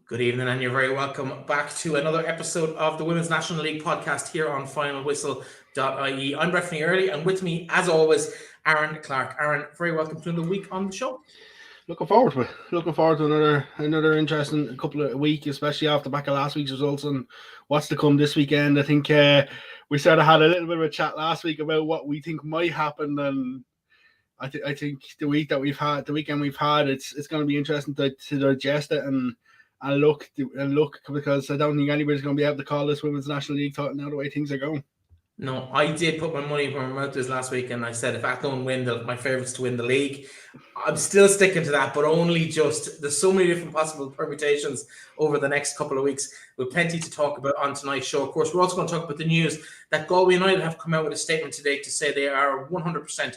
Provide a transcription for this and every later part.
Good evening, and you're very welcome back to another episode of the Women's National League podcast here on finalwhistle.ie. I'm Breifne Earley, and with me, as always, Aaron Clarke. Aaron, very welcome to another week on the show. Looking forward to it. Looking forward to another interesting couple of weeks, especially off the back of last week's results and what's to come this weekend. I think we sort of had a little bit of a chat last week about what we think might happen, and I think the weekend we've had, it's going to be interesting to digest it and look because I don't think anybody's going to be able to call this Women's National League title now the way things are going. No, I did put my money where my mouth is last week, and I said if Athlone win, my favourites to win the league. I'm still sticking to that, but only just there's so many different possible permutations over the next couple of weeks. We've plenty to talk about on tonight's show. Of course, we're also going to talk about the news that Galway United have come out with a statement today to say they are 100%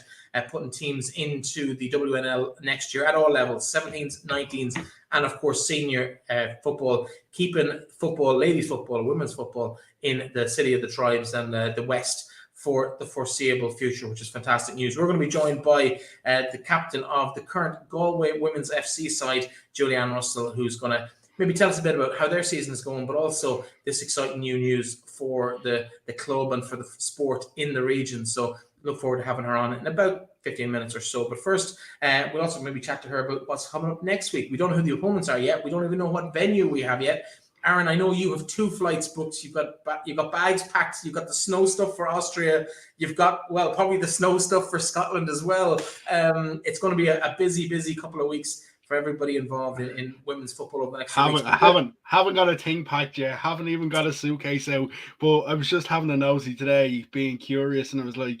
putting teams into the WNL next year at all levels, 17s, 19s, and of course senior football, keeping football, ladies football, women's football in the City of the Tribes and the West for the foreseeable future, which is fantastic news. We're going to be joined by the captain of the current Galway Women's FC side, Julianne Russell, who's going to maybe tell us a bit about how their season is going, but also this exciting new news for the club and for the sport in the region. So look forward to having her on in about 15 minutes or so. But first, we'll also maybe chat to her about what's coming up next week. We don't know who the opponents are yet. We don't even know what venue we have yet. Aaron, I know you have 2 flights booked. You've got bags packed. You've got the snow stuff for Austria. You've got, well, probably the snow stuff for Scotland as well. It's going to be a busy couple of weeks for everybody involved in women's football over the next few weeks. Haven't got a thing packed yet. Haven't even got a suitcase out. But I was just having a nosy today, being curious, and I was like,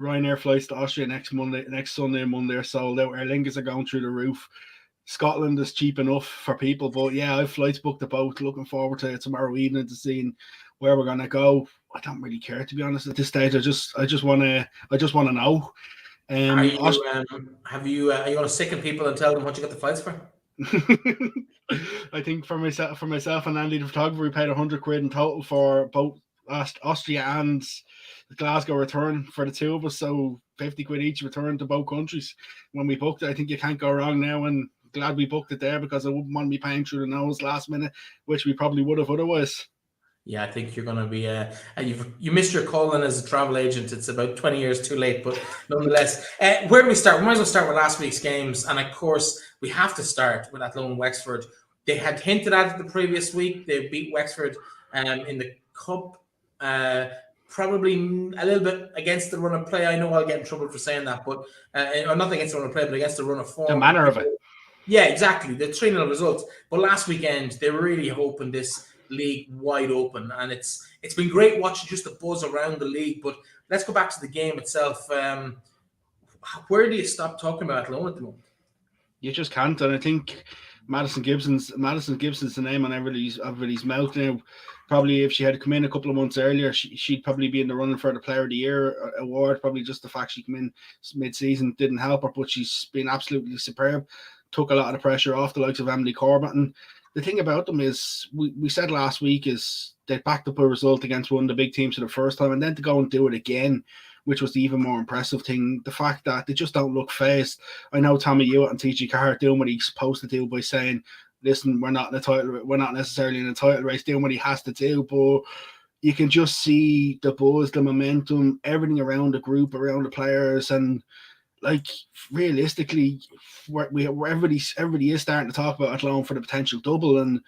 Ryanair flights to Austria next Sunday and Monday are sold out. Aer Lingus are going through the roof. Scotland is cheap enough for people, but yeah, I've flights booked to both. Looking forward to tomorrow evening to seeing where we're gonna go. I don't really care, to be honest, at this stage. I just want to know. Are you going to sicken people and tell them what you got the flights for? I think for myself and Andy the photographer, we paid £100 in total for both Austria and the Glasgow return for the two of us, so £50 each return to both countries. When we booked it, I think you can't go wrong now, and glad we booked it there because I wouldn't want to be paying through the nose last minute, which we probably would have otherwise. Yeah, I think you're going to be you missed your calling as a travel agent. It's about 20 years too late, but nonetheless. Where do we start? We might as well start with last week's games, and of course we have to start with Athlone Wexford. They had hinted at it the previous week. They beat Wexford in the Cup, probably a little bit against the run of play. I know I'll get in trouble for saying that, but or not against the run of play, but against the run of form. The manner of it. Yeah, exactly. The 3-0 results. But last weekend, they were really hoping this league wide open, and it's been great watching just the buzz around the league. But let's go back to the game itself. Where do you stop talking about Athlone at the moment? You just can't, and I think Madison Gibson's the name on everybody's mouth now. Probably if she had come in a couple of months earlier, she'd probably be in the running for the Player of the Year award. Probably just the fact she came in mid-season didn't help her, but she's been absolutely superb. Took a lot of the pressure off the likes of Emily Corbett. And the thing about them is, we said last week, is they backed up a result against one of the big teams for the first time, and then to go and do it again, which was the even more impressive thing. The fact that they just don't look phased. I know Tommy Hewitt and TG Carr doing what he's supposed to do by saying, listen, we're not necessarily in a title race, doing what he has to do, but you can just see the buzz, the momentum, everything around the group, around the players, and like realistically, everybody is starting to talk about Athlone for the potential double, and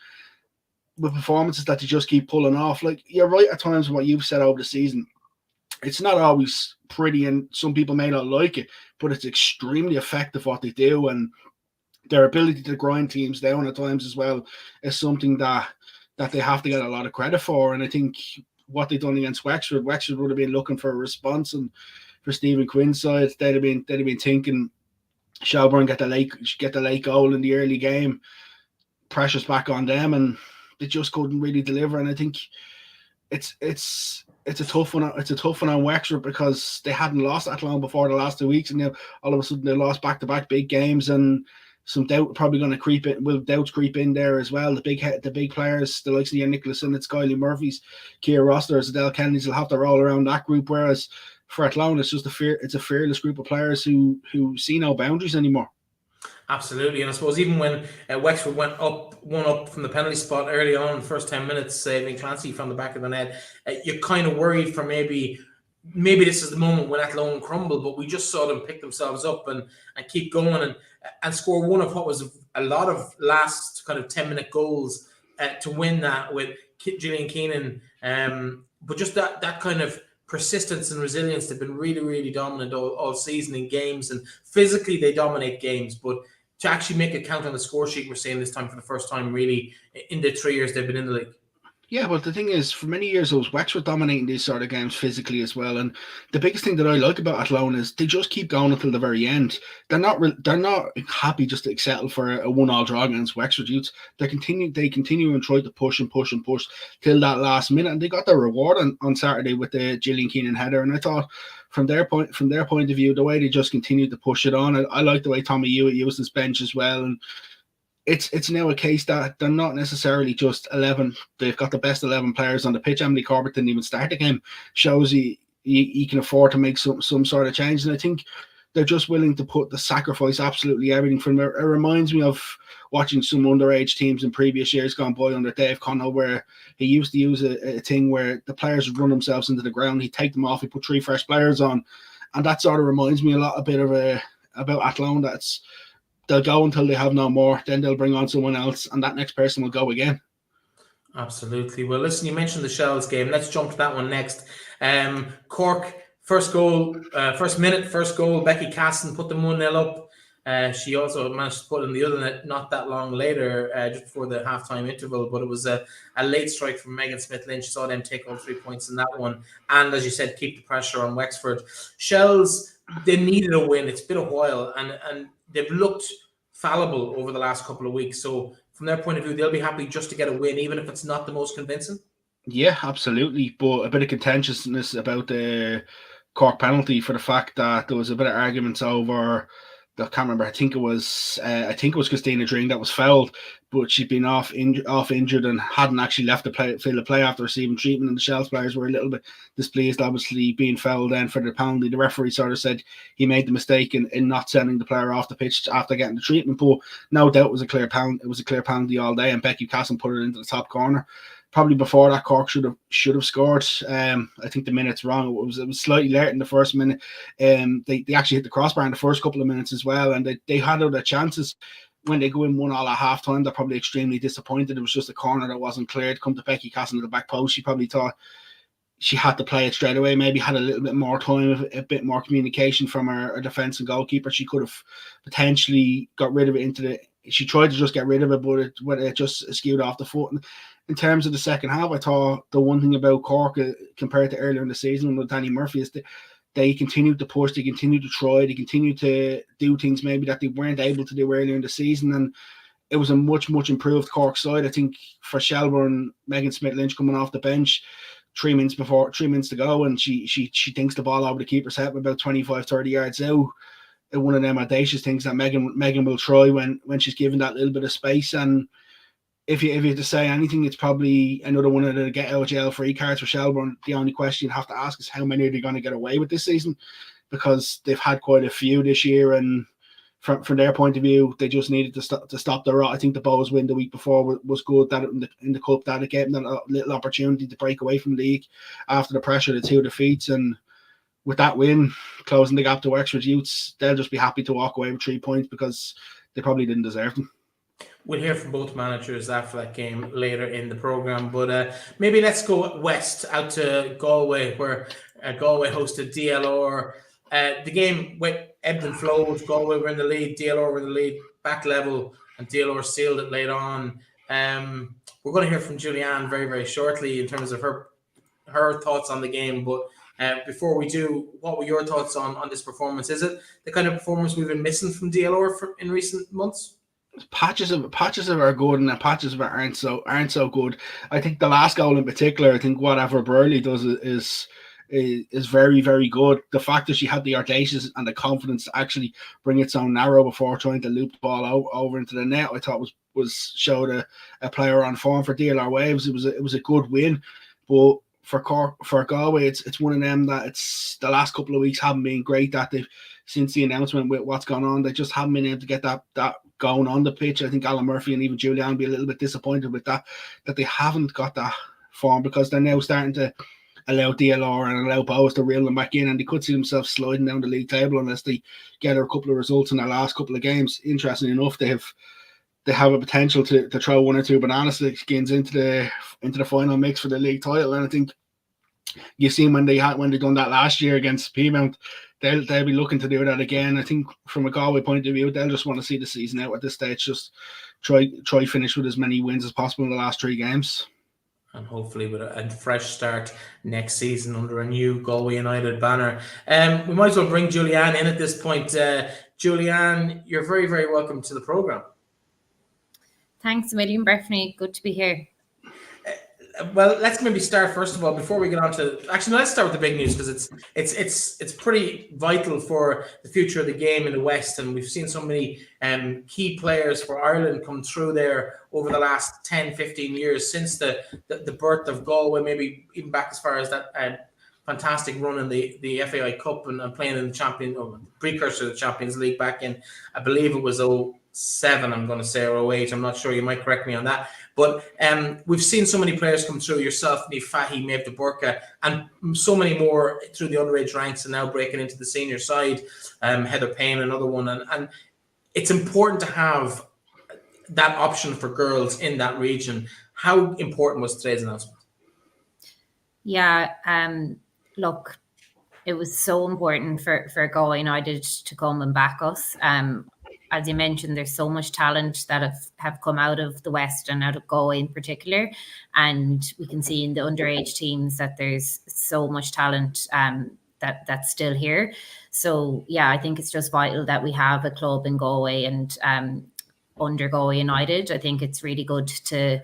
with performances that they just keep pulling off. Like, you're right at times what you've said over the season. It's not always pretty, and some people may not like it, but it's extremely effective what they do, and their ability to grind teams down at times as well is something that they have to get a lot of credit for. And I think what they've done against Wexford would have been looking for a response, and for Stephen Quinn's side, they'd have been thinking Shelbourne get the late goal in the early game, pressure's back on them, and they just couldn't really deliver. And I think it's a tough one. It's a tough one on Wexford because they hadn't lost Athlone before the last 2 weeks, and all of a sudden they lost back-to-back big games, and some doubt probably going to creep in. Will doubts creep in there as well? The big players, the likes of Nicholas and Kylie Murphy's, Keir Rosters, Adele Kennedy's will have to roll around that group. Whereas for Athlone, it's just a fearless group of players who see no boundaries anymore. Absolutely, and I suppose even when Wexford went up 1-up from the penalty spot early on, the first 10 minutes, saving Clancy from the back of the net, you're kind of worried for maybe this is the moment when Athlone crumble, but we just saw them pick themselves up and keep going and score one of what was a lot of last kind of 10-minute goals to win that with Gillian Keenan. But just that kind of persistence and resilience, they've been really, really dominant all season in games, and physically they dominate games, but to actually make a count on the score sheet, we're seeing this time for the first time really in the 3 years they've been in the league. Yeah, well, the thing is, for many years, those Wexford dominating these sort of games physically as well. And the biggest thing that I like about Athlone is they just keep going until the very end. They're not happy just to settle for a 1-1 draw against Wexford Youths. They continue and try to push and push and push till that last minute. And they got their reward on Saturday with the Gillian Keenan header. And I thought, from their point of view, the way they just continued to push it on, I like the way Tommy Hewitt used his bench as well. And it's now a case that they're not necessarily just 11. They've got the best 11 players on the pitch. Emily Corbett didn't even start the game. Shows he can afford to make some sort of change. And I think they're just willing to sacrifice absolutely everything from there. It reminds me of watching some underage teams in previous years gone by under Dave Connell, where he used to use a thing where the players would run themselves into the ground. He'd take them off, he'd put 3 fresh players on. And that sort of reminds me a bit about Athlone. They'll go until they have no more, then they'll bring on someone else, and that next person will go again. Absolutely. Well, listen, you mentioned the Shells game. Let's jump to that one next. Cork, first goal, first goal, Becky Casson put them 1-0 up. She also managed to put in the other net not that long later, just before the halftime interval, but it was a late strike from Megan Smith-Lynch. Saw them take all 3 points in that one. And as you said, keep the pressure on Wexford. Shells, they needed a win. It's been a while, and they've looked fallible over the last couple of weeks. So from their point of view, they'll be happy just to get a win, even if it's not the most convincing. Yeah, absolutely. But a bit of contentiousness about the Cork penalty, for the fact that there was a bit of arguments over. I can't remember. I think it was Christina Dring that was fouled, but she'd been off injured and hadn't actually left the field of play after receiving treatment. And the Shells players were a little bit displeased, obviously being fouled then for the penalty. The referee sort of said he made the mistake in not sending the player off the pitch after getting the treatment. But no doubt it was a clear penalty. It was a clear penalty all day, and Becky Casson put it into the top corner. Probably before that, Cork should have scored. I think the minute's wrong. It was slightly later in the first minute. They actually hit the crossbar in the first couple of minutes as well, and they had other chances. When they go in 1-1 at half time, they're probably extremely disappointed. It was just a corner that wasn't cleared. Come to Becky Casson to the back post, she probably thought she had to play it straight away. Maybe had a little bit more time, a bit more communication from her defence and goalkeeper. She could have potentially got rid of it she tried to just get rid of it, but it just skewed off the foot. And in terms of the second half, I thought the one thing about Cork compared to earlier in the season with Danny Murphy is that they continued to push, they continued to try, they continued to do things maybe that they weren't able to do earlier in the season. And it was a much, much improved Cork side. I think for Shelbourne, Megan Smith-Lynch coming off the bench 3 minutes to go, and she thinks the ball over the keeper's head about 25, 30 yards out. One of them audacious things that Megan will try when she's given that little bit of space. And if you had to say anything, it's probably another one of the get out of jail free cards for Shelbourne. The only question you'd have to ask is how many are they going to get away with this season, because they've had quite a few this year, and from their point of view, they just needed to stop the rot. I think the Bows win the week before was good, that in the cup, that it gave them a little opportunity to break away from the league after the pressure of the 2 defeats. And with that win, closing the gap to Wexford Youths, they'll just be happy to walk away with 3 points because they probably didn't deserve them. We'll hear from both managers after that game later in the programme. But maybe let's go west out to Galway, where Galway hosted DLR. The game ebbed and flowed. Galway were in the lead, DLR were in the lead, back level, and DLR sealed it late on. We're going to hear from Julianne very, very shortly in terms of her thoughts on the game. But before we do, what were your thoughts on this performance? Is it the kind of performance we've been missing from DLR in recent months? Patches of it are good, and patches of it aren't so good. I think the last goal in particular, I think whatever Earley does is very, very good. The fact that she had the audacious and the confidence to actually bring it so narrow before trying to loop the ball over into the net, I thought showed a player on form for DLR Waves. It was a good win, but for Galway, it's one of them that it's the last couple of weeks haven't been great. That they've since the announcement with what's gone on, they just haven't been able to get that going on the pitch. I think Alan Murphy and even Julian will be a little bit disappointed with that they haven't got that form, because they're now starting to allow DLR and allow Bows to reel them back in, and they could see themselves sliding down the league table unless they get a couple of results in their last couple of games. Interestingly enough, they have a potential to throw one or two banana skins into the final mix for the league title. And I think you've seen when they done that last year against Peamount, they'll be looking to do that again. I think from a Galway point of view, they'll just want to see the season out at this stage, just try finish with as many wins as possible in the last 3 games. And hopefully with a fresh start next season under a new Galway United banner. We might as well bring Julianne in at this point. Julianne, you're very, very welcome to the programme. Thanks a million, Breifne. Good to be here. Well, let's maybe start first of all before we get on to. Actually, no, let's start with the big news, because it's pretty vital for the future of the game in the West, and we've seen so many key players for Ireland come through there over the last 10, 15 years since the birth of Galway, maybe even back as far as that fantastic run in the FAI Cup and playing in the precursor to the Champions League back in, I believe it was 2007, I'm going to say, or 2008. I'm not sure. You might correct me on that. But we've seen so many players come through, yourself, Niamh Fahey, Maeve de Burka, and so many more through the underage ranks and now breaking into the senior side. Heather Payne, another one. And it's important to have that option for girls in that region. How important was today's announcement? Yeah, look, it was so important for Galway United to come and back us. As you mentioned, there's so much talent that have come out of the West and out of Galway in particular. And we can see in the underage teams that there's so much talent that's still here. So, yeah, I think it's just vital that we have a club in Galway and under Galway United. I think it's really good to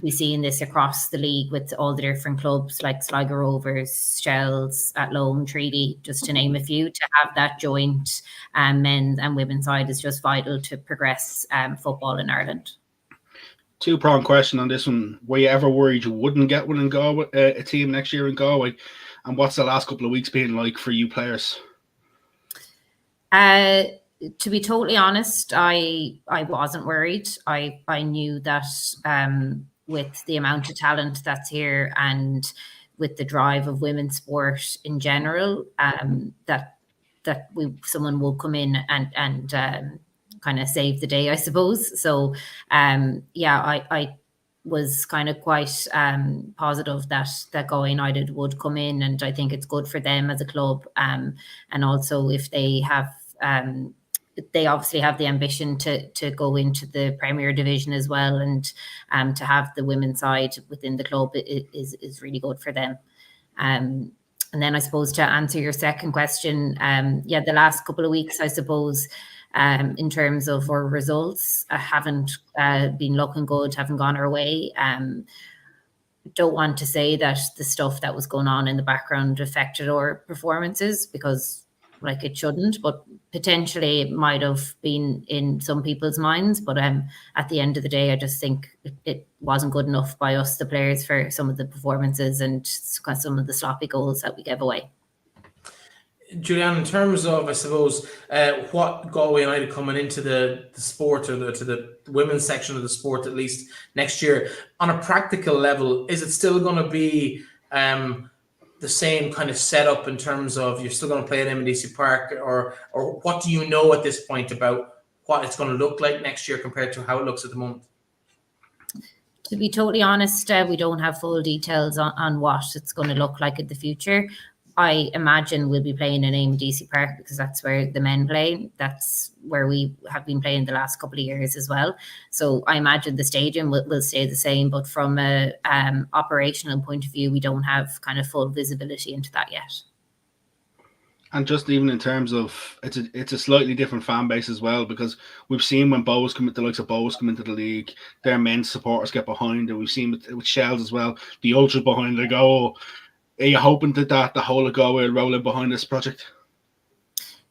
be seeing this across the league with all the different clubs like Sligo Rovers, Shells, Athlone, Treaty, just to name a few. To have that joint men's and women's side is just vital to progress football in Ireland. 2-pronged question on this one. Were you ever worried you wouldn't get one in Galway, a team next year in Galway? And what's the last couple of weeks been like for you players? To be totally honest, I wasn't worried. I knew that with the amount of talent that's here and with the drive of women's sport in general, that someone will come in and kind of save the day, I suppose. So, I was kind of quite positive that Galway United would come in, and I think it's good for them as a club. And also if they have they obviously have the ambition to go into the Premier Division as well, and to have the women's side within the club is really good for them. And then I suppose to answer your second question, the last couple of weeks, I suppose, in terms of our results, haven't been looking good, haven't gone our way. Don't want to say that the stuff that was going on in the background affected our performances, because it shouldn't, but potentially it might have been in some people's minds. But at the end of the day, I just think it wasn't good enough by us, the players, for some of the performances and some of the sloppy goals that we gave away. Julianne, in terms of, I suppose, what Galway United coming into the sport, or to the women's section of the sport, at least next year, on a practical level, is it still going to be the same kind of setup in terms of you're still going to play at MDC Park, or what do you know at this point about what it's going to look like next year compared to how it looks at the moment? To be totally honest, we don't have full details on what it's going to look like in the future. I imagine we'll be playing in AMDC Park because that's where the men play. That's where we have been playing the last couple of years as well. So I imagine the stadium will stay the same, but from a operational point of view, we don't have kind of full visibility into that yet. And just even in terms of it's a slightly different fan base as well, because we've seen when Bows come, the likes of Bows come into the league, their men's supporters get behind, and we've seen with Shells as well, the ultras behind the goal. Are you hoping that the whole of Galway will roll in behind this project?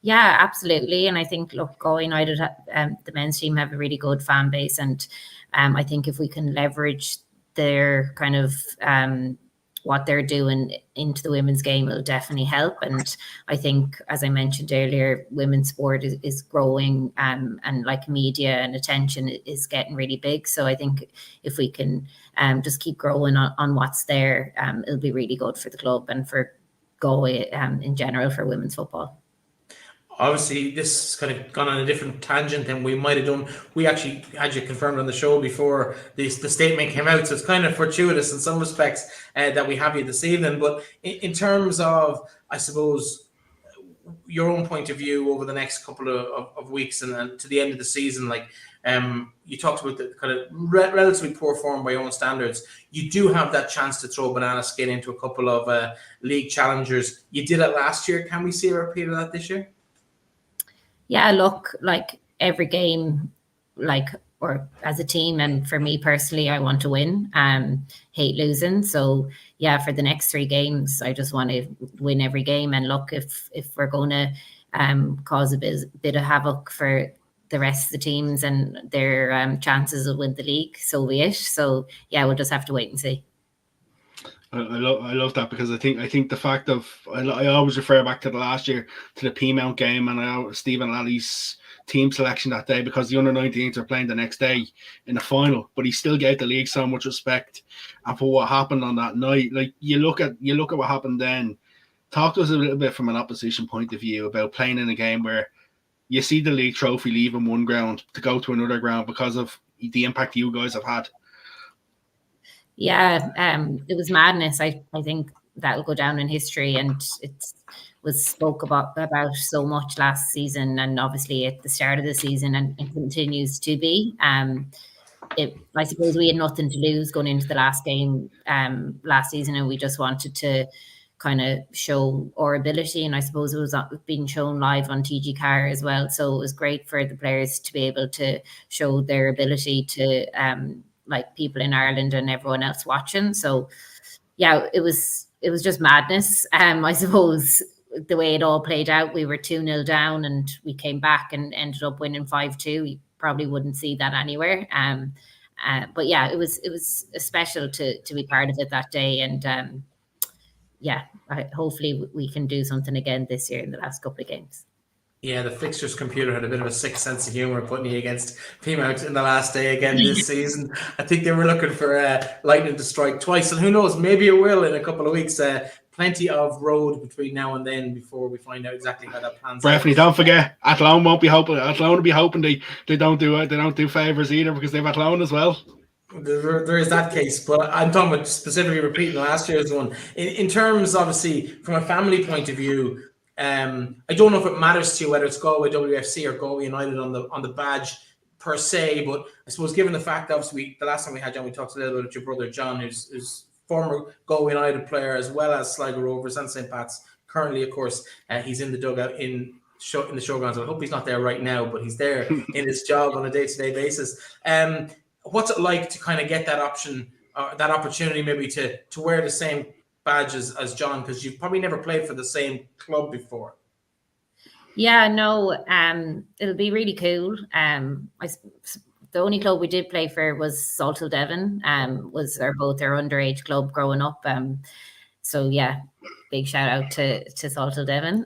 Yeah, absolutely. And I think, look, Galway United, the men's team have a really good fan base. And I think if we can leverage their kind of what they're doing into the women's game will definitely help. And I think, as I mentioned earlier, women's sport is growing, and like media and attention is getting really big. So I think if we can just keep growing on what's there, it'll be really good for the club and for Galway in general, for women's football. Obviously, this has kind of gone on a different tangent than we might have done. We actually had you confirmed on the show before the statement came out, so it's kind of fortuitous in some respects that we have you this evening. But in terms of, I suppose, your own point of view over the next couple of weeks and to the end of the season, like you talked about the kind of relatively poor form by your own standards. You do have that chance to throw banana skin into a couple of league challengers. You did it last year. Can we see a repeat of that this year? Yeah, look, like every game, like, or as a team, and for me personally, I want to win. Hate losing. So yeah, for the next 3 games, I just want to win every game. And look, if we're going to cause a bit of havoc for the rest of the teams and their chances of win the league, so be it. So yeah, we'll just have to wait and see. I love that, because I think the fact of I always refer back to the last year, to the P-Mount game, and Stephen Lally's team selection that day, because the under-19s are playing the next day in the final, but he still gave the league so much respect. And for what happened on that night, like you look at what happened then. Talk to us a little bit from an opposition point of view about playing in a game where you see the league trophy leaving one ground to go to another ground because of the impact you guys have had. Yeah, it was madness. I think that'll go down in history, and it was spoke about so much last season, and obviously at the start of the season, and it continues to be. I suppose we had nothing to lose going into the last game last season, and we just wanted to kind of show our ability. And I suppose it was being shown live on TG Car as well, so it was great for the players to be able to show their ability to like people in Ireland and everyone else watching. So yeah, it was just madness. I suppose the way it all played out, we were 2-0 down and we came back and ended up winning 5-2. You probably wouldn't see that anywhere. But yeah, it was special to be part of it that day. And yeah, hopefully we can do something again this year in the last couple of games. Yeah, the fixtures computer had a bit of a sick sense of humour putting you against P-Mount in the last day again this season. I think they were looking for lightning to strike twice, and who knows, maybe it will in a couple of weeks. Plenty of road between now and then before we find out exactly how that plans out. Breifne, don't forget, Athlone won't be hoping. Athlone will be hoping they don't do favours either, because they've Athlone as well. There is that case, but I'm talking about specifically repeating last year's one. In terms, obviously, from a family point of view, I don't know if it matters to you whether it's Galway WFC or Galway United on the badge per se, but I suppose given the fact, obviously, the last time we had John, we talked a little bit about your brother John, who's former Galway United player as well as Sligo Rovers and St. Pat's. Currently, of course, he's in the dugout in the showgrounds. I hope he's not there right now, but he's there in his job on a day-to-day basis. What's it like to kind of get that option, that opportunity maybe to wear the same badges as John, because you've probably never played for the same club before? Yeah, no, it'll be really cool. The only club we did play for was Salthill Devon, was both our underage club growing up. So yeah, big shout out to Salthill Devon.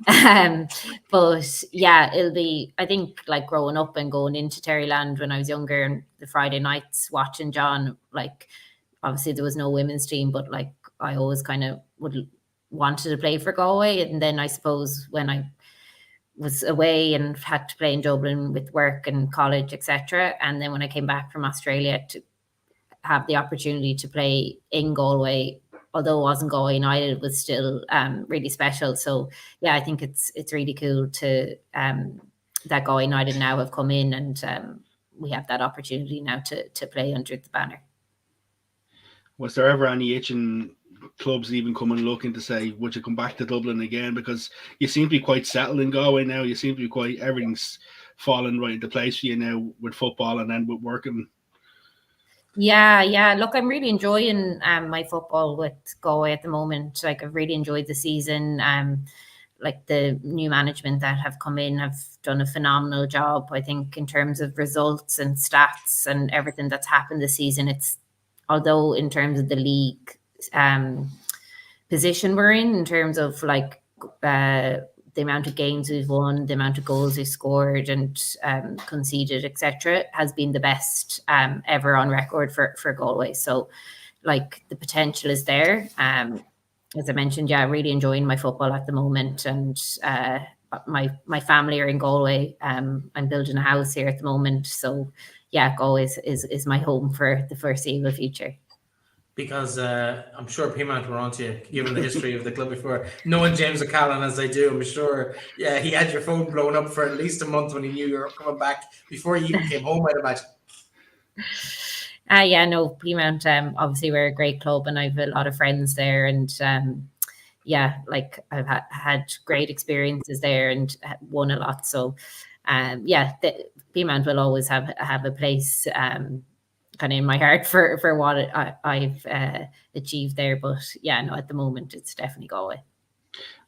But yeah, it'll be, I think, like growing up and going into Terryland when I was younger, and the Friday nights watching John, like obviously there was no women's team, but like I always kind of wanted to play for Galway. And then I suppose when I was away and had to play in Dublin with work and college, etc., and then when I came back from Australia to have the opportunity to play in Galway, although it wasn't Galway United, it was still really special. So yeah, I think it's really cool to that Galway United now have come in, and we have that opportunity now to play under the banner. Was there ever any itching clubs even come and looking to say, would you come back to Dublin again? Because you seem to be quite settled in Galway now. You seem to be everything's falling right into place for you now with football and then with working. Yeah. Look, I'm really enjoying my football with Galway at the moment. Like, I've really enjoyed the season. Like the new management that have come in have done a phenomenal job, I think, in terms of results and stats and everything that's happened this season. Although in terms of the league, position we're in terms of like the amount of games we've won, the amount of goals we've scored and conceded, etc., has been the best ever on record for Galway. So, like, the potential is there. As I mentioned, yeah, really enjoying my football at the moment, and my family are in Galway. I'm building a house here at the moment, so yeah, Galway is my home for the foreseeable future. Because I'm sure Peamount were onto you, given the history of the club before. Knowing James O'Callaghan as I do, I'm sure, yeah, he had your phone blown up for at least a month when he knew you were coming back before you even came home, I'd imagine. Yeah, no, Peamount, obviously we're a great club and I've a lot of friends there, and yeah, like I've had great experiences there and won a lot. So yeah, Peamount will always have a place kind of in my heart for what I've achieved there. But yeah, no, at the moment it's definitely Galway.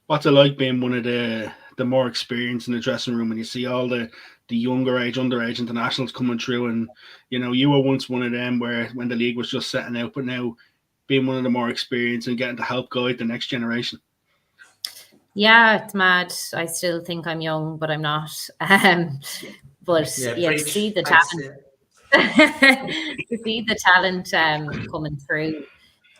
What's it like being one of the more experienced in the dressing room when you see all the younger age, underage internationals coming through, and you know, you were once one of them where when the league was just setting out, but now being one of the more experienced and getting to help guide the next generation? Yeah, it's mad. I still think I'm young, but I'm not. But yeah, to see the talent, to see the talent coming through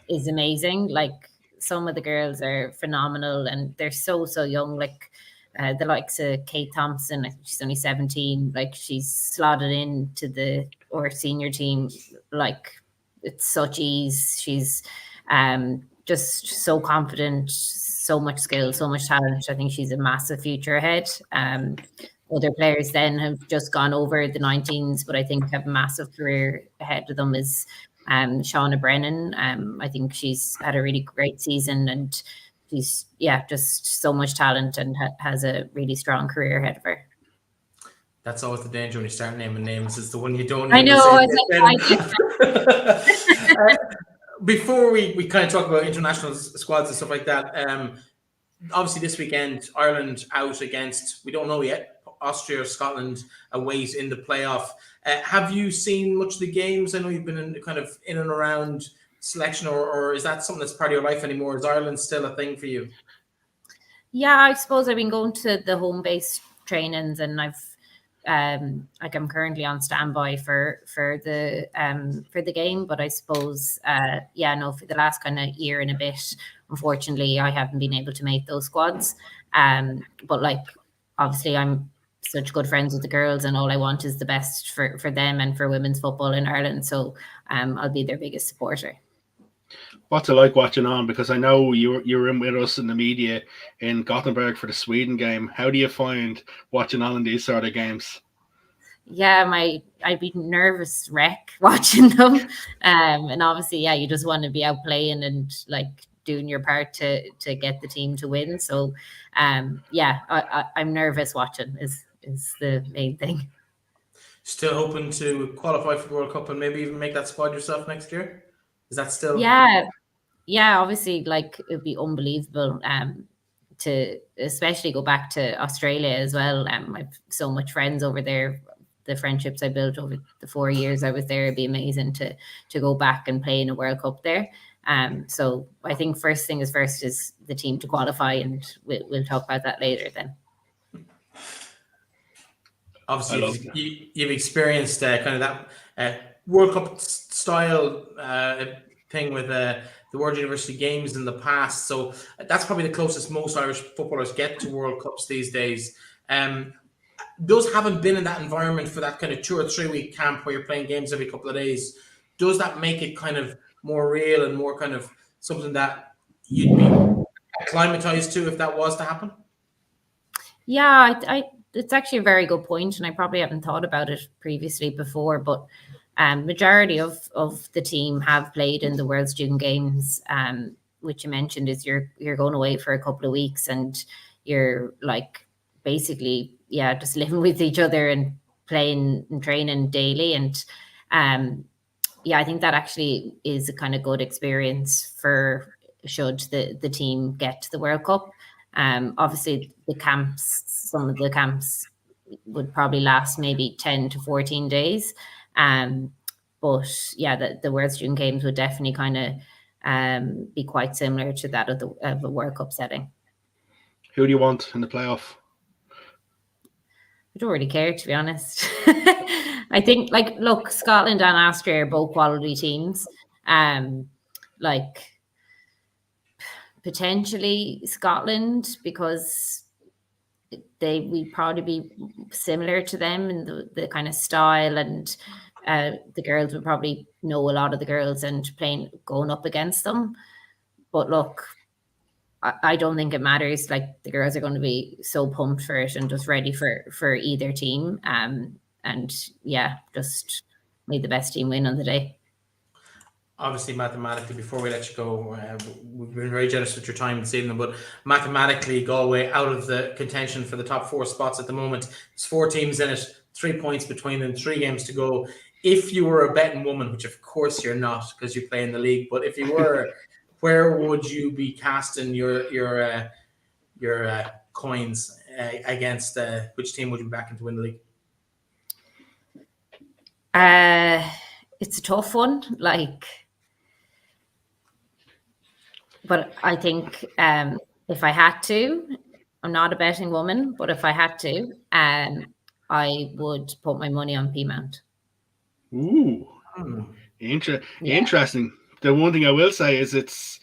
is amazing. Like, some of the girls are phenomenal and they're so young. Like the likes of Kate Thompson, she's only 17. Like, she's slotted into our senior team like it's such ease. She's just so confident, so much skill, so much talent. I think she's a massive future ahead. Other players then have just gone over the 19s, but I think have a massive career ahead of them is Shauna Brennan. I think she's had a really great season and she's, yeah, just so much talent and has a really strong career ahead of her. That's always the danger when you start naming names. It's the one you don't I name. know. Before we kind of talk about international squads and stuff like that, obviously this weekend, Ireland out against, we don't know yet, Austria or Scotland await in the playoff. Have you seen much of the games? I know you've been in and around selection, or is that something that's part of your life anymore? Is Ireland still a thing for you? Yeah, I suppose I've been going to the home-based trainings, and I've like I'm currently on standby for the game, but I suppose yeah, no, for the last kind of year and a bit, unfortunately, I haven't been able to make those squads. But like, obviously, I'm such good friends with the girls, and all I want is the best for them and for women's football in Ireland. So I'll be their biggest supporter. What's it like watching on? Because I know you were in with us in the media in Gothenburg for the Sweden game. How do you find watching on in these sort of games? Yeah, I'd be nervous wreck watching them. And obviously, yeah, you just want to be out playing and like doing your part to get the team to win. So yeah, I'm nervous watching is the main thing. Still hoping to qualify for the World Cup and maybe even make that squad yourself next year? Is that still? Yeah, obviously, like, it'd be unbelievable to especially go back to Australia as well. I've so much friends over there. The friendships I built over the 4 years I was there, it'd be amazing to go back and play in a World Cup there. So I think first thing is first is the team to qualify, and we'll talk about that later then. Obviously, you've experienced kind of that World Cup style thing with the World University Games in the past. So that's probably the closest most Irish footballers get to World Cups these days. Those haven't been in that environment for that kind of 2 or 3 week camp where you're playing games every couple of days. Does that make it kind of more real and more kind of something that you'd be acclimatized to if that was to happen? Yeah, it's actually a very good point, and I probably haven't thought about it previously before, but majority of the team have played in the World Student Games, which you mentioned is you're going away for a couple of weeks and you're like basically, yeah, just living with each other and playing and training daily. And yeah, I think that actually is a kind of good experience for should the team get to the World Cup. Obviously some of the camps would probably last maybe 10 to 14 days. But yeah, the World Student Games would definitely kind of be quite similar to that of a World Cup setting. Who do you want in the playoff? I don't really care, to be honest. I think, look, Scotland and Austria are both quality teams. Potentially Scotland, because we'd probably be similar to them in the kind of style, and the girls would probably know a lot of the girls and going up against them. But look, I don't think it matters. Like, the girls are going to be so pumped for it and just ready for either team. And yeah, just made the best team win on the day. Obviously, mathematically, before we let you go, we've been very generous with your time this evening, but mathematically, Galway out of the contention for the top 4 spots at the moment. There's 4 teams in it, 3 points between them, 3 games to go. If you were a betting woman, which of course you're not because you play in the league, but if you were, where would you be casting your coins against? Which team would you be backing to win the league? It's a tough one, but I think if I had to, I'm not a betting woman, but if I had to, I would put my money on Peamount. Ooh, interesting. The one thing I will say is it's,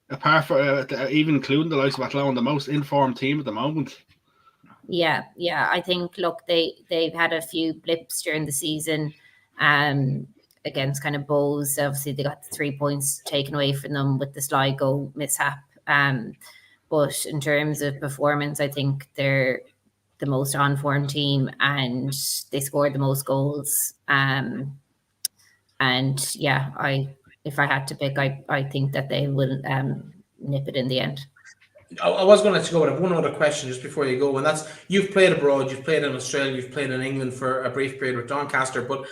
apart from even including the likes of Athlone, the most informed team at the moment. Yeah. I think, look, they've had a few blips during the season against kind of Bows. Obviously, they got the 3 points taken away from them with the Sligo mishap. But in terms of performance, I think they're the most on-form team, and they scored the most goals. And yeah, if I had to pick, I think that they will nip it in the end. I was going to let you go, but I have one other question just before you go, and that's, you've played abroad, you've played in Australia, you've played in England for a brief period with Doncaster, but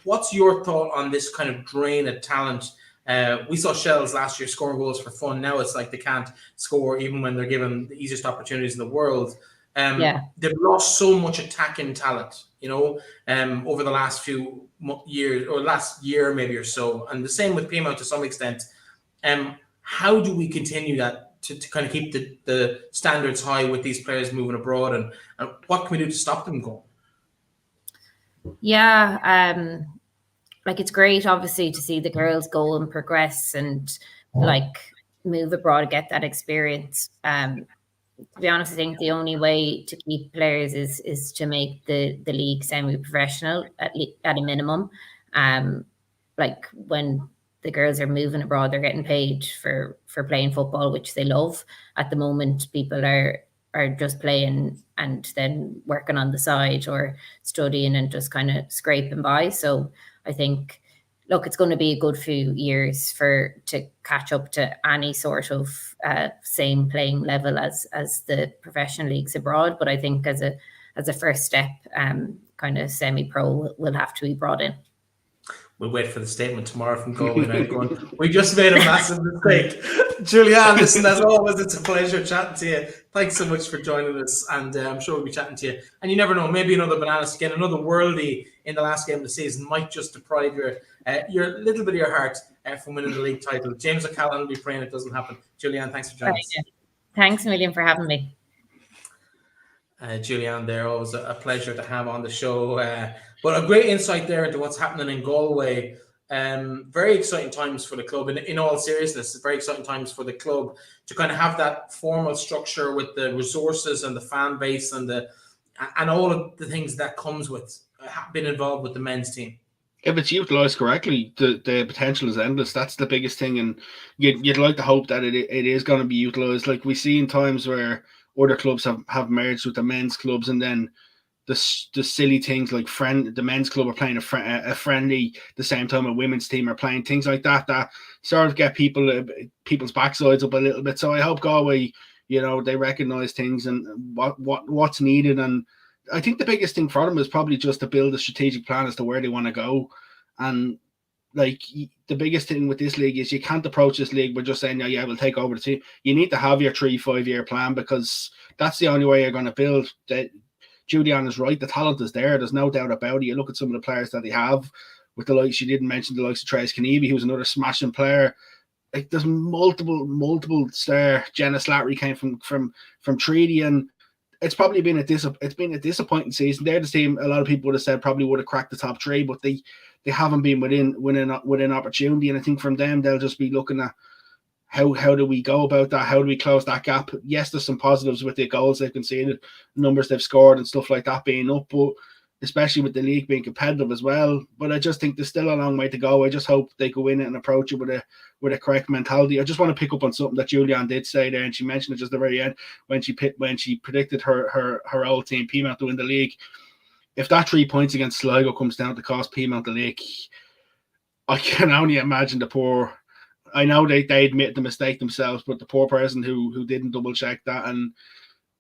what's your thought on this kind of drain of talent? We saw Shells last year scoring goals for fun. Now it's like they can't score even when they're given the easiest opportunities in the world. They've lost so much attacking talent, over the last few years, or last year maybe or so, and the same with Peamount to some extent. How do we continue that to kind of keep the standards high with these players moving abroad, and what can we do to stop them going? Yeah, it's great, obviously, to see the girls go and progress and move abroad, get that experience. To be honest, I think the only way to keep players is to make the league semi-professional at a minimum. When the girls are moving abroad, they're getting paid for playing football, which they love. At the moment, people are just playing and then working on the side or studying and just kind of scraping by. So I think, look, it's going to be a good few years to catch up to any sort of same playing level as the professional leagues abroad. But I think as a first step, kind of semi-pro will have to be brought in. We'll wait for the statement tomorrow from Galway United going, we just made a massive mistake. Julianne, listen, as always, it's a pleasure chatting to you. Thanks so much for joining us, and I'm sure we'll be chatting to you. And you never know, maybe another banana skin, another worldie in the last game of the season might just deprive your little bit of your heart from winning the league title. James O'Callaghan will be praying it doesn't happen. Julianne, thanks for joining us. Thanks a million for having me. Julianne there, always a pleasure to have on the show. But a great insight there into what's happening in Galway. Very exciting times for the club. In all seriousness, very exciting times for the club to kind of have that formal structure with the resources and the fan base and all of the things that comes with being involved with the men's team. If it's utilised correctly, the potential is endless. That's the biggest thing, and you'd like to hope that it is going to be utilised. Like we see in times where other clubs have merged with the men's clubs, and then the silly things like the men's club are playing a friendly the same time a women's team are playing, things like that sort of get people's backsides up a little bit. So I hope Galway, they recognise things and what's needed. And I think the biggest thing for them is probably just to build a strategic plan as to where they want to go. And the biggest thing with this league is you can't approach this league by just saying, yeah, we'll take over the team. You need to have your 3-5 year plan, because that's the only way you're going to build. Julianne is right. The talent is there. There's no doubt about it. You look at some of the players that they have with the likes, you didn't mention the likes of Trace Kenevi, who's another smashing player. like there's multiple star. Jenna Slattery came from Treaty, and it's probably been a disappointing season. They're the team a lot of people would have said probably would have cracked the top three, but they haven't been within opportunity. And I think from them they'll just be looking at how do we go about that? How do we close that gap? Yes, there's some positives with the goals they've conceded, numbers they've scored, and stuff like that being up, but especially with the league being competitive as well. But I just think there's still a long way to go. I just hope they go in it and approach it with a correct mentality. I just want to pick up on something that Julianne did say there, and she mentioned it just at the very end when she predicted her old team Peamount to win the league. If that 3 points against Sligo comes down to cost Peamount the league, I can only imagine the poor. I know they admit the mistake themselves, but the poor person who didn't double check that. And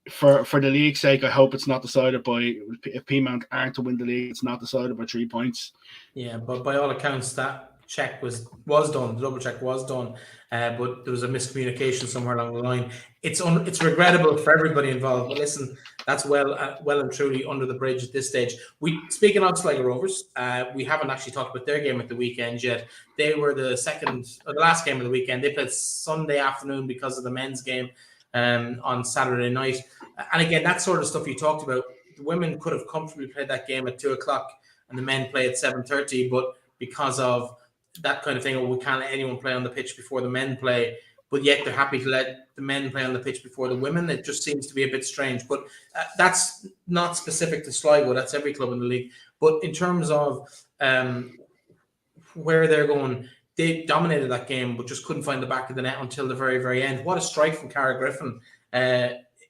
for the league's sake, I hope it's not decided by, if Peamount aren't to win the league, it's not decided by 3 points. Yeah, but by all accounts, that check was done. The double check was done, but there was a miscommunication somewhere along the line. It's regrettable for everybody involved. But listen, that's well and truly under the bridge at this stage. Speaking of Sligo Rovers, we haven't actually talked about their game at the weekend yet. They were the last game of the weekend. They played Sunday afternoon because of the men's game on Saturday night. And again, that sort of stuff you talked about, the women could have comfortably played that game at 2:00 and the men play at 7:30, but because of that kind of thing, we can't let anyone play on the pitch before the men play, but yet they're happy to let the men play on the pitch before the women. It just seems to be a bit strange, but that's not specific to Sligo. That's every club in the league. But in terms of where they're going, they dominated that game, but just couldn't find the back of the net until the very, very end. What a strike from Cara Griffin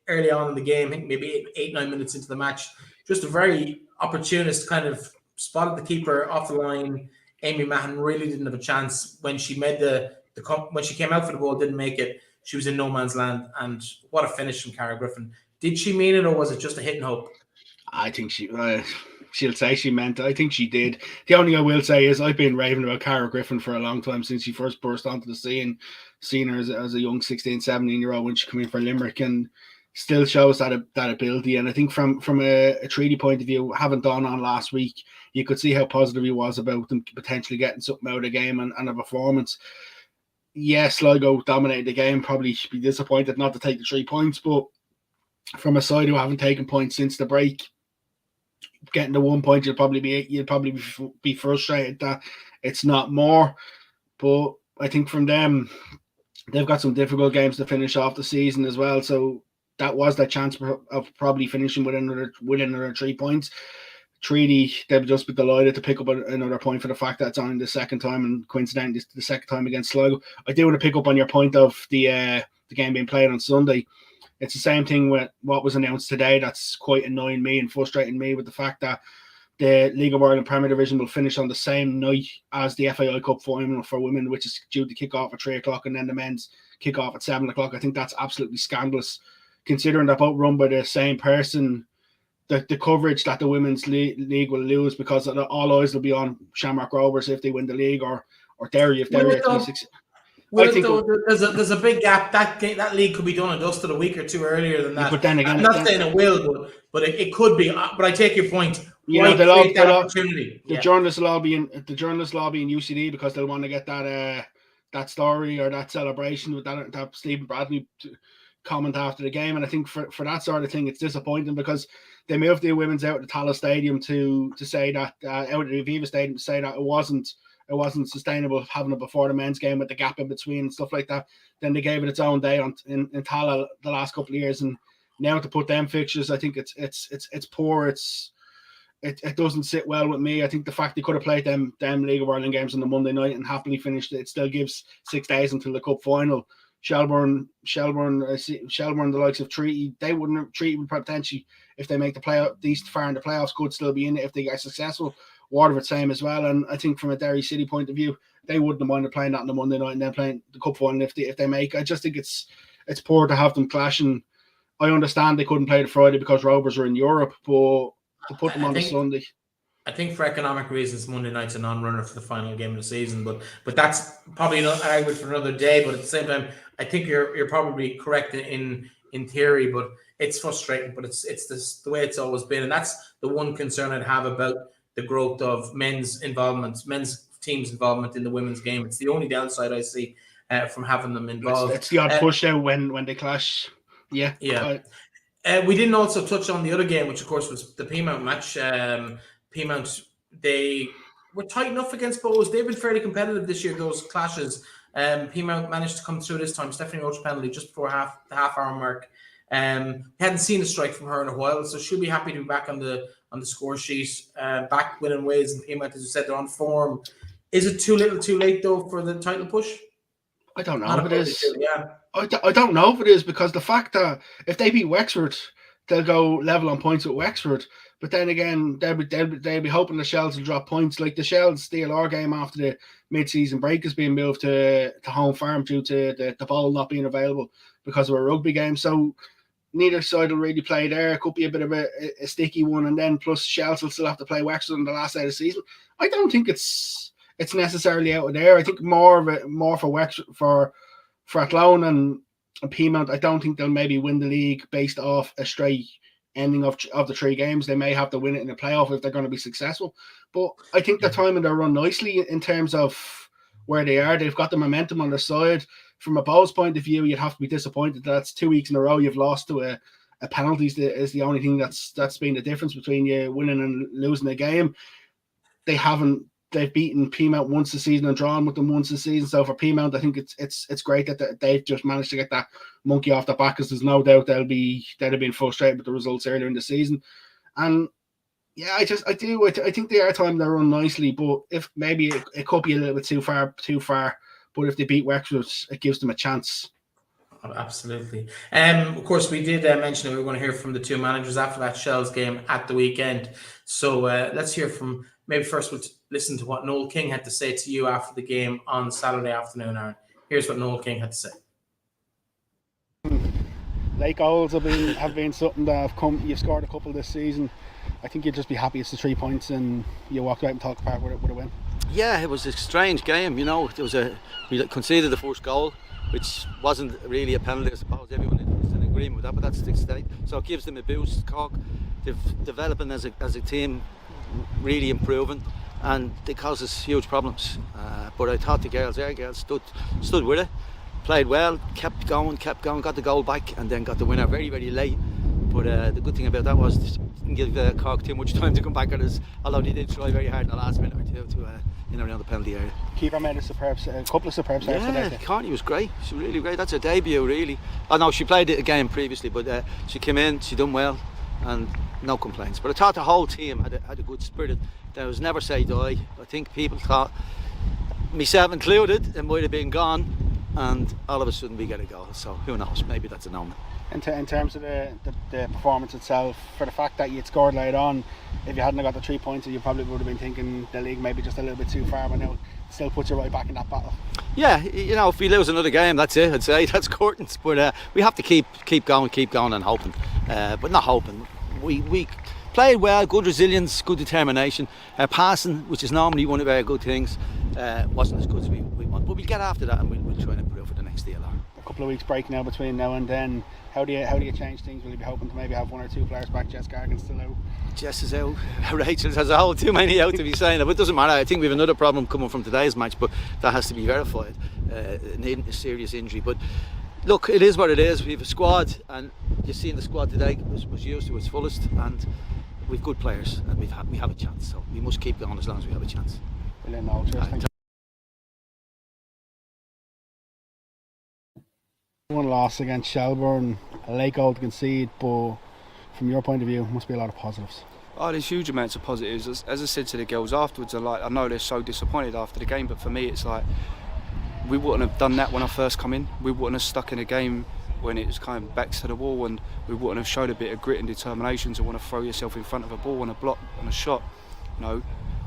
early on in the game, I think maybe 8-9 minutes into the match. Just a very opportunist, kind of spotted the keeper off the line. Amy Mahon really didn't have a chance when she made when she came out for the ball, didn't make it. She was in no man's land, and what a finish from Cara Griffin. Did she mean it, or was it just a hit and hope? I think she'll say she meant it. I think she did. The only thing I will say is I've been raving about Cara Griffin for a long time since she first burst onto the scene. Seen her as a young 16, 17-year-old when she came in for Limerick, and still shows that ability. And I think from a Treaty point of view, having Dawn on last week, you could see how positive he was about them potentially getting something out of the game and a performance. Yes, Sligo dominated the game, probably be disappointed not to take the 3 points, but from a side who haven't taken points since the break, getting the 1 point, you'll probably be frustrated that it's not more. But I think from them, they've got some difficult games to finish off the season as well. So that was their chance of probably finishing with another 3 points. Treaty, they'll just be delighted to pick up another point for the fact that it's only the second time, and coincidentally the second time against Sligo. I do want to pick up on your point of the game being played on Sunday. It's the same thing with what was announced today. That's quite annoying me and frustrating me, with the fact that the League of Ireland Premier Division will finish on the same night as the FAI Cup final for women, which is due to kick off at 3:00, and then the men's kick off at 7:00. I think that's absolutely scandalous, considering they're both run by the same person. The coverage that the women's league will lose, because all eyes will be on Shamrock Rovers if they win the league, or Derry if Derry actually succeed. There's a big gap. That league could be done and dusted a week or two earlier than that. But then again, I'm not saying it will, but it could be. But I take your point. Opportunity. The journalists will all be in UCD because they'll want to get that story or that celebration with that Stephen Bradley comment after the game. And I think for that sort of thing, it's disappointing because they moved the women's out of the Tallaght Stadium to say that out of the Aviva Stadium to say that it wasn't sustainable having it before the men's game with the gap in between and stuff like that. Then they gave it its own day in Tallaght the last couple of years, and now to put them fixtures, I think it's poor. It doesn't sit well with me. I think the fact they could have played them League of Ireland games on the Monday night and happily finished it still gives 6 days until the cup final. Shelbourne, the likes of Treaty, they wouldn't have Treaty potentially, if they make the playoff, these far in the playoffs, could still be in it if they get successful. Waterford same as well, and I think from a Derry City point of view, they wouldn't have minded playing that on the Monday night and then playing the cup final if they make. I just think it's poor to have them clashing. I understand they couldn't play the Friday because Rovers are in Europe, but to put them on the Sunday. I think for economic reasons, Monday night's a non-runner for the final game of the season, but that's probably not argued for another day. But at the same time, I think you're probably correct in theory, but it's frustrating. But it's the way it's always been, and that's the one concern I'd have about the growth of men's teams' involvement in the women's game. It's the only downside I see. from having them involved. It's the odd push out when they clash. Yeah. We didn't also touch on the other game, which of course was the Peamount match. Peamount, they were tight enough against Bohs. They've been fairly competitive this year, those clashes. Peamount managed to come through this time. Stephanie Roach penalty just before the half-hour mark. Hadn't seen a strike from her in a while, so she'll be happy to be back on the score sheet. Back winning ways, and Peamount, as you said, they're on form. Is it too little, too late though for the title push? I don't know if it is. I don't know if it is, because the fact that if they beat Wexford, they'll go level on points with Wexford. But then again, they'll be hoping the Shells will drop points. Like the Shells DLR game after the mid-season break is being moved to home farm due to the bowl not being available because of a rugby game. So neither side will really play there. It could be a bit of a sticky one, and then plus Shells will still have to play Wexford in the last day of the season. I don't think it's necessarily out of there. I think more for Wexford, for Athlone and Peamount. I don't think they'll maybe win the league based off a straight ending of the 3 games. They may have to win it in the playoff if they're going to be successful. But I think they're timing their run nicely in terms of where they are. They've got the momentum on their side. From a Bohs point of view, you'd have to be disappointed that that's 2 weeks in a row you've lost to a penalties is the only thing that's been the difference between you winning and losing a game. They've beaten Peamount once this season and drawn with them once this season. So for Peamount, I think it's great that they've just managed to get that monkey off their back, because there's no doubt they'd have been frustrated with the results earlier in the season. And yeah, I think they are timing their run nicely, but if maybe it could be a little bit too far. But if they beat Wexford, it gives them a chance. Absolutely. Of course, we did mention that we were going to hear from the 2 managers after that Shells game at the weekend. So let's hear from, maybe first we'll listen to what Noel King had to say to you after the game on Saturday afternoon, Aaron. Here's what Noel King had to say. Late goals have been something that have come. You've scored a couple this season. I think you'd just be happy it's the 3 points and you walked out and talked apart with a win. Yeah, it was a strange game. We conceded the first goal, which wasn't really a penalty. I suppose everyone is in agreement with that, but that's the state. So it gives them a boost. Cork, they've developing as a team, really improving, and it causes huge problems. But I thought our girls stood with it, played well, kept going, got the goal back, and then got the winner very, very late. But the good thing about that was it didn't give Cork too much time to come back at us, although they did try very hard in the last minute or two to around the penalty area. Keeper made a couple of superb saves today. Yeah, Connie was great. She was really great. That's her debut, really. I know she played it again previously, but she came in, she done well, and no complaints. But I thought the whole team had a good spirit. There was never say die. I think people thought, myself included, it might have been gone, and all of a sudden we get a goal. So who knows? Maybe that's a omen. In terms of the performance itself, for the fact that you'd scored late on, if you hadn't got the 3 points, you probably would have been thinking the league maybe just a little bit too far, but now it still puts you right back in that battle. Yeah, if we lose another game, that's it. I'd say that's curtains. But we have to keep going and hoping. But not hoping. We played well, good resilience, good determination. Passing, which is normally one of our good things, wasn't as good as we want. But we'll get after that and we'll try and improve for the next DLR. A couple of weeks break now between now and then. How do you change things? Will you be hoping to maybe have 1 or 2 players back? Jess Gargan's still out. Jess is out. Rachel has a whole too many out to be saying it, but it doesn't matter. I think we have another problem coming from today's match, but that has to be verified. A serious injury, but look, it is what it is. We have a squad, and you've seen the squad today was used to its fullest, and we've good players, and we have a chance. So we must keep going as long as we have a chance. Brilliant, Noel. Cheers. One loss against Shelbourne, a late goal to concede, but from your point of view, must be a lot of positives. Oh, there's huge amounts of positives. As I said to the girls afterwards, I know they're so disappointed after the game, but for me it's like, we wouldn't have done that when I first come in. We wouldn't have stuck in a game when it was kind of backs to the wall, and we wouldn't have showed a bit of grit and determination to want to throw yourself in front of a ball and a block and a shot. I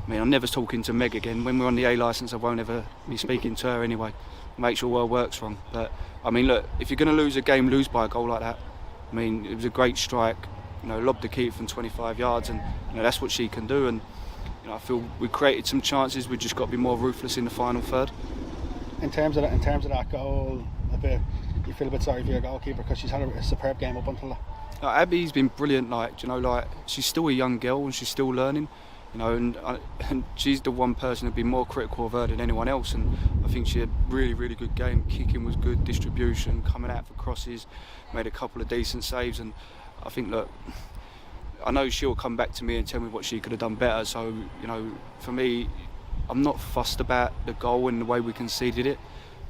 mean, I'm never talking to Meg again. When we're on the A licence, I won't ever be speaking to her anyway. Make sure what works wrong. But I mean, look, if you're going to lose a game, lose by a goal like that. I mean, it was a great strike. Lobbed the keeper from 25 yards, and that's what she can do. And I feel we created some chances. We just got to be more ruthless in the final third. In terms of that goal, you feel a bit sorry for your goalkeeper because she's had a superb game up until that. Abby's been brilliant. She's still a young girl and she's still learning. and she's the one person who'd be more critical of her than anyone else, and I think she had really good game. Kicking was good, distribution, coming out for crosses, made a couple of decent saves, and I think, look, I know she'll come back to me and tell me what she could have done better. So, for me, I'm not fussed about the goal and the way we conceded it.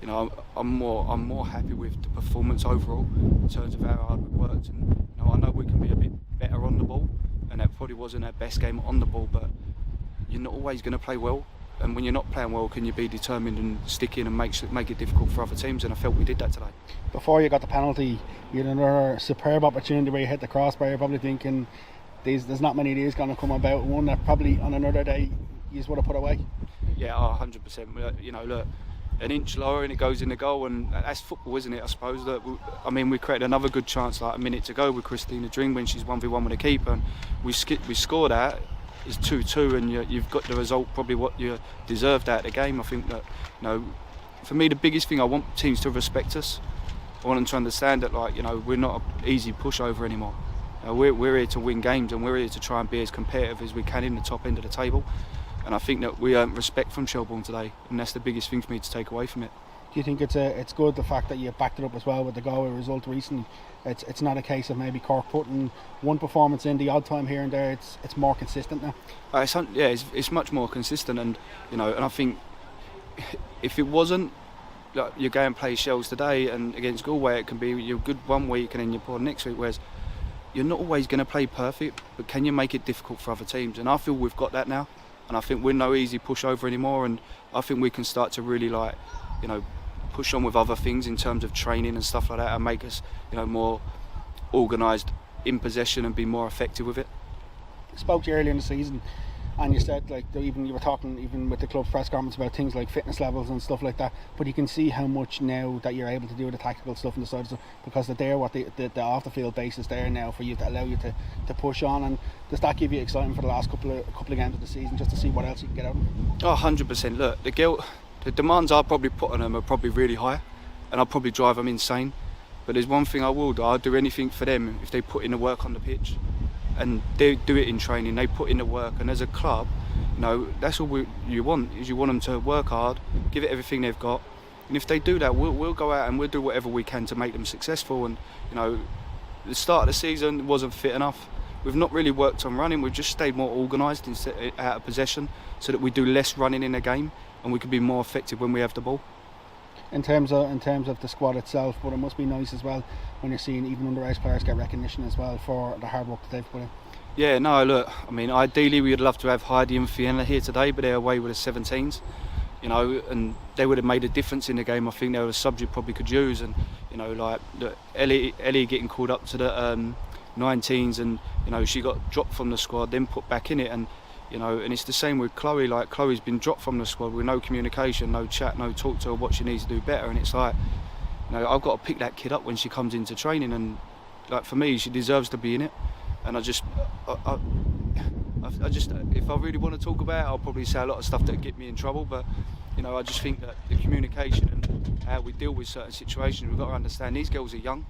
I'm more happy with the performance overall in terms of how hard we worked. And I know we can be a bit better on the ball, and that probably wasn't our best game on the ball. But you're not always going to play well, and when you're not playing well, can you be determined and stick in and make it difficult for other teams? And I felt we did that today. Before you got the penalty, you had another superb opportunity where you hit the crossbar. You're probably thinking, there's not many of these going to come about. One that probably on another day you just would have put away. Yeah, 100%. Look, an inch lower and it goes in the goal, and that's football, isn't it? I suppose that we created another good chance like a minute to go with Christina Dring when she's 1v1 with the keeper, and we scored that. It's 2-2, and you've got the result probably what you deserved out of the game. I think that for me the biggest thing, I want teams to respect us. I want them to understand that we're not an easy pushover anymore. We're here to win games, and we're here to try and be as competitive as we can in the top end of the table. And I think that we earned respect from Shelbourne today, and that's the biggest thing for me to take away from it. Do you think it's good the fact that you backed it up as well with the Galway result recently? It's not a case of maybe Cork putting one performance in the odd time here and there. It's more consistent now. It's much more consistent, and and I think if it wasn't, like, you go and play Shells today and against Galway, it can be you're good one week and then you're poor next week. Whereas you're not always going to play perfect, but can you make it difficult for other teams? And I feel we've got that now. And I think we're no easy pushover anymore, and I think we can start to really push on with other things in terms of training and stuff like that, and make us more organised in possession and be more effective with it. I spoke to you earlier in the season, and you said you were talking even with the club's press conference about things like fitness levels and stuff like that, but you can see how much now that you're able to do the tactical stuff and the side stuff, because they're the off the field basis there now for you to allow you to push on. And does that give you excitement for the last couple of games of the season, just to see what else you can get out of them? 100%. Look, the demands I probably put on them are probably really high, and I'll probably drive them insane. But there's one thing I will do: I'll do anything for them if they put in the work on the pitch. And they do it in training, they put in the work, and as a club, that's all you want them to work hard, give it everything they've got, and if they do that, we'll go out and we'll do whatever we can to make them successful. And the start of the season wasn't fit enough. We've not really worked on running, we've just stayed more organised instead out of possession, so that we do less running in the game and we can be more effective when we have the ball. In terms of the squad itself, but it must be nice as well when you're seeing even underage players get recognition as well for the hard work that they've put in. Yeah, no, look, ideally we'd love to have Heidi and Fiona here today, but they're away with the 17s, and they would have made a difference in the game. I think they were a subject probably could use, and Earley getting called up to the 19s, and she got dropped from the squad, then put back in it, and it's the same with Chloe. Like, Chloe's been dropped from the squad with no communication, no chat, no talk to her what she needs to do better, and it's like, I've got to pick that kid up when she comes into training, and for me, she deserves to be in it. And I just, if I really want to talk about it, I'll probably say a lot of stuff that get me in trouble. But I just think that the communication and how we deal with certain situations, we've got to understand these girls are young.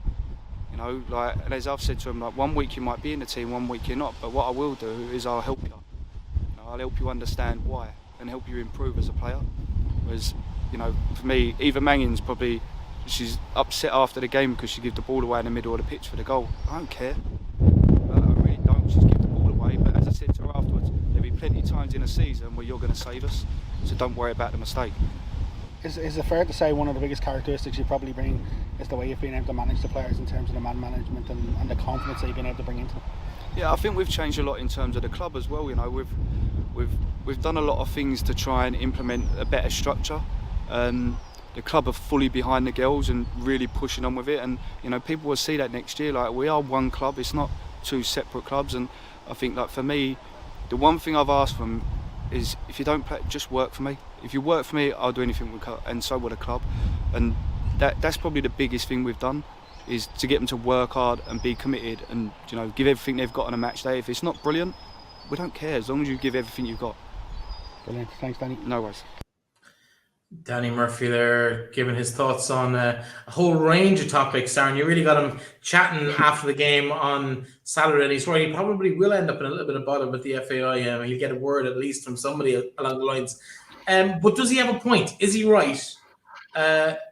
And as I've said to them, 1 week you might be in the team, 1 week you're not. But what I will do is I'll help you. I'll help you understand why and help you improve as a player. Whereas, for me, Eva Mannion's probably, she's upset after the game because she gave the ball away in the middle of the pitch for the goal. I don't care. I really don't. She's give the ball away. But as I said to her afterwards, there'll be plenty of times in a season where you're going to save us. So don't worry about the mistake. Is it fair to say one of the biggest characteristics you probably bring is the way you've been able to manage the players in terms of the man management and the confidence that you've been able to bring into them? Yeah, I think we've changed a lot in terms of the club as well. We've done a lot of things to try and implement a better structure. The club are fully behind the girls and really pushing on with it, and people will see that next year. Like, we are one club, it's not two separate clubs. And I think, for me, the one thing I've asked from is, if you don't play, just work for me. If you work for me, I'll do anything and so will the club. And that's probably the biggest thing we've done, is to get them to work hard and be committed and give everything they've got on a match day. If it's not brilliant, we don't care, as long as you give everything you've got. Brilliant, thanks Danny. No worries. Danny Murphy there giving his thoughts on a whole range of topics, Darren. You really got him chatting after the game on Saturday. And he's right, he probably will end up in a little bit of bother with the FAI. He'll get a word at least from somebody along the lines. But does he have a point? Is he right?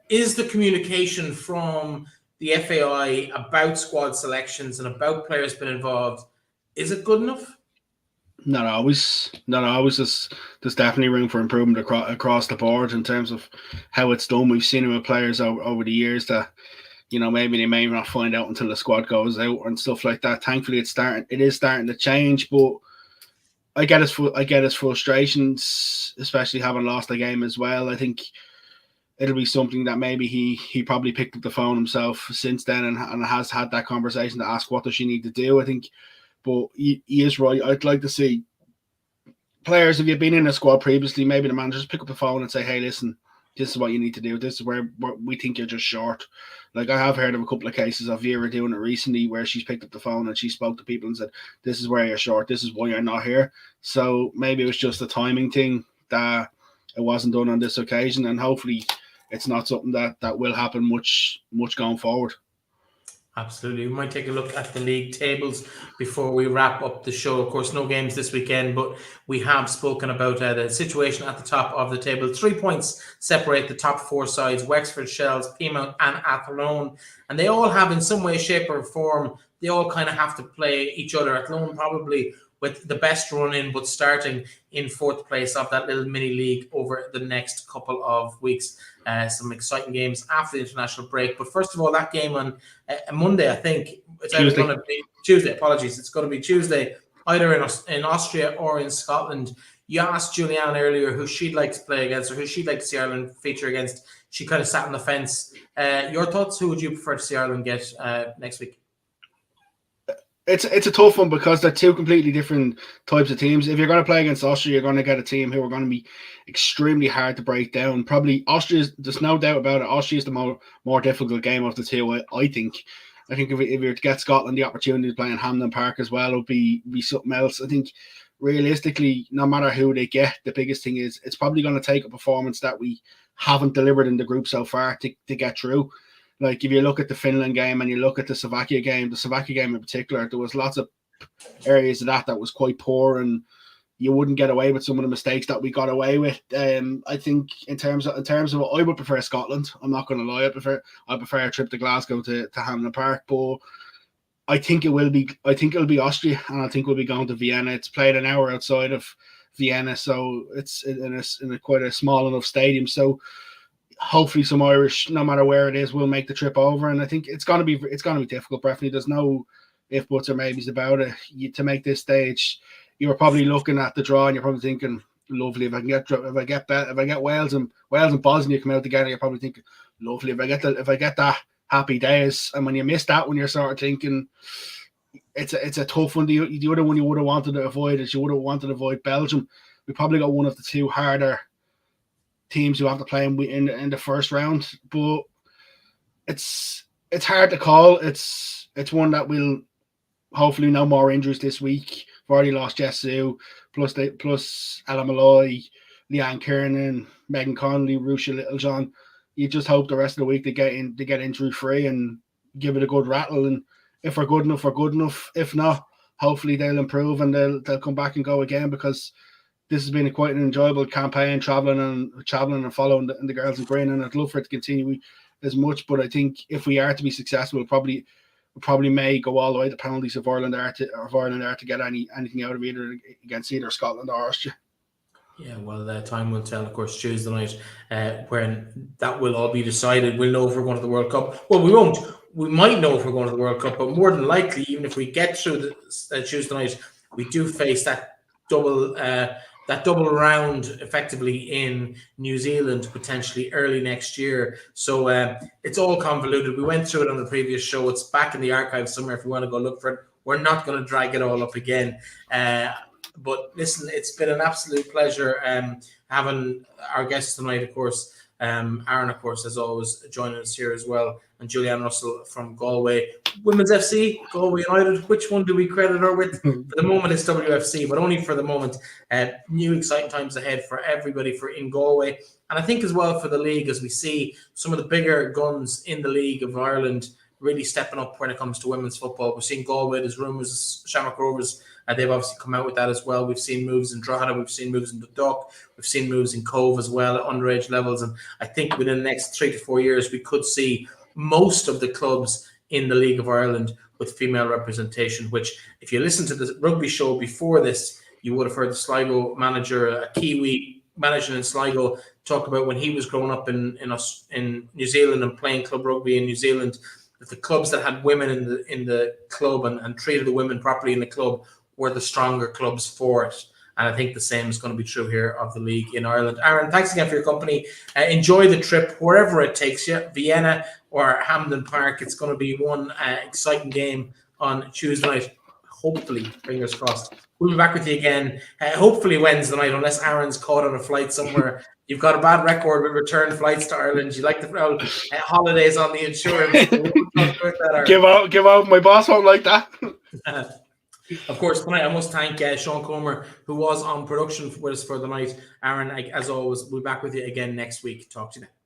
Is the communication from the FAI about squad selections and about players being involved, is it good enough? Not always. There's definitely room for improvement across the board in terms of how it's done. We've seen it with players over the years that, maybe they may not find out until the squad goes out and stuff like that. Thankfully, it is starting to change, but I get his frustrations, especially having lost the game as well. I think it'll be something that maybe he probably picked up the phone himself since then and has had that conversation to ask what does she need to do. I think. But he is right. I'd like to see players, if you've been in a squad previously, maybe the manager just pick up the phone and say, hey, listen, this is what you need to do. This is where we think you're just short. Like I have heard of a couple of cases of Vera doing it recently where she's picked up the phone and she spoke to people and said, this is where you're short. This is why you're not here. So maybe it was just a timing thing that it wasn't done on this occasion. And hopefully it's not something that will happen much going forward. Absolutely. We might take a look at the league tables before we wrap up the show. Of course, no games this weekend, but we have spoken about the situation at the top of the table. 3 points separate the top four sides, Wexford, Shells, Peamount and Athlone. And they all have, in some way, shape or form, they all kind of have to play each other. Athlone probably with the best run in, but starting in fourth place of that little mini league over the next couple of weeks. Some exciting games after the international break. But first of all, that game on Monday, I think it's either going to be Tuesday. Apologies, it's going to be Tuesday, either in Austria or in Scotland. You asked Julianne earlier who she'd like to play against or who she'd like to see Ireland feature against. She kind of sat on the fence. Your thoughts? Who would you prefer to see Ireland get next week? It's a tough one because they're two completely different types of teams. If you're going to play against Austria, you're going to get a team who are going to be extremely hard to break down. Probably there's no doubt about it, Austria is the more difficult game of the two, I think. I think if you were to get Scotland the opportunity to play in Hampden Park as well, it would be something else. I think realistically, no matter who they get, the biggest thing is it's probably going to take a performance that we haven't delivered in the group so far to get through. Like if you look at the Finland game and you look at the Slovakia game in particular, there was lots of areas of that was quite poor, and you wouldn't get away with some of the mistakes that we got away with. I think in terms of I would prefer Scotland. I'm not going to lie, I prefer a trip to Glasgow to Hampden Park, but I think it'll be Austria, and I think we'll be going to Vienna. It's played an hour outside of Vienna, so it's in a quite a small enough stadium. So hopefully some Irish, no matter where it is, will make the trip over. And I think it's going to be difficult. Breifne, there's no if, buts, or maybes about it. To make this stage, you were probably looking at the draw and you're probably thinking, lovely. If I get Wales and Bosnia come out together, you're probably thinking, lovely. If I get that, happy days. And when you miss that, when you're sort of thinking, it's a tough one. The other one you would have wanted to avoid is you would have wanted to avoid Belgium. We probably got one of the two harder teams who have to play in the first round, but it's hard to call. It's one that will hopefully no more injuries this week. We've already lost Jess Sue, plus Ella Malloy, Leanne Kiernan, Megan Connolly, Rusha Littlejohn. You just hope the rest of the week they get injury free and give it a good rattle. And if we're good enough, we're good enough. If not, hopefully they'll improve and they'll come back and go again, because this has been quite an enjoyable campaign, traveling and following the girls in green, and I'd love for it to continue as much. But I think if we are to be successful, we probably may go all the way to penalties if Ireland are to get anything out of either against either Scotland or Austria. Yeah, well, time will tell. Of course, Tuesday night, when that will all be decided, we'll know if we're going to the World Cup. Well, we won't. We might know if we're going to the World Cup, but more than likely, even if we get through the Tuesday night, we do face that double round effectively in New Zealand, potentially early next year. So it's all convoluted. We went through it on the previous show. It's back in the archives somewhere if you want to go look for it. We're not going to drag it all up again. But listen, it's been an absolute pleasure having our guests tonight, of course. Aaron, of course, as always, joining us here as well. and Julianne Russell from Galway. Women's FC, Galway United. Which one do we credit her with? For the moment, it's WFC, but only for the moment. New exciting times ahead for everybody in Galway. And I think as well for the league, as we see some of the bigger guns in the League of Ireland really stepping up when it comes to women's football. We've seen Galway, there's rumours, Shamrock Rovers, they've obviously come out with that as well. We've seen moves in Drogheda, we've seen moves in the Duck, we've seen moves in Cove as well at underage levels. And I think within the next 3 to 4 years, we could see most of the clubs in the League of Ireland with female representation, which if you listen to the rugby show before this, you would have heard the Sligo manager, a Kiwi manager in Sligo, talk about when he was growing up in New Zealand and playing club rugby in New Zealand, that the clubs that had women in the club and treated the women properly in the club were the stronger clubs for it. And I think the same is going to be true here of the league in Ireland. Aaron, thanks again for your company. Enjoy the trip wherever it takes you, Vienna or Hampden Park. It's going to be one exciting game on Tuesday night. Hopefully, fingers crossed. We'll be back with you again, hopefully Wednesday night, unless Aaron's caught on a flight somewhere. You've got a bad record with return flights to Ireland. You like the holidays on the insurance. Give out. My boss won't like that. Of course, tonight I must thank Sean Comer, who was on production with us for the night. Aaron, as always, we'll be back with you again next week. Talk to you then.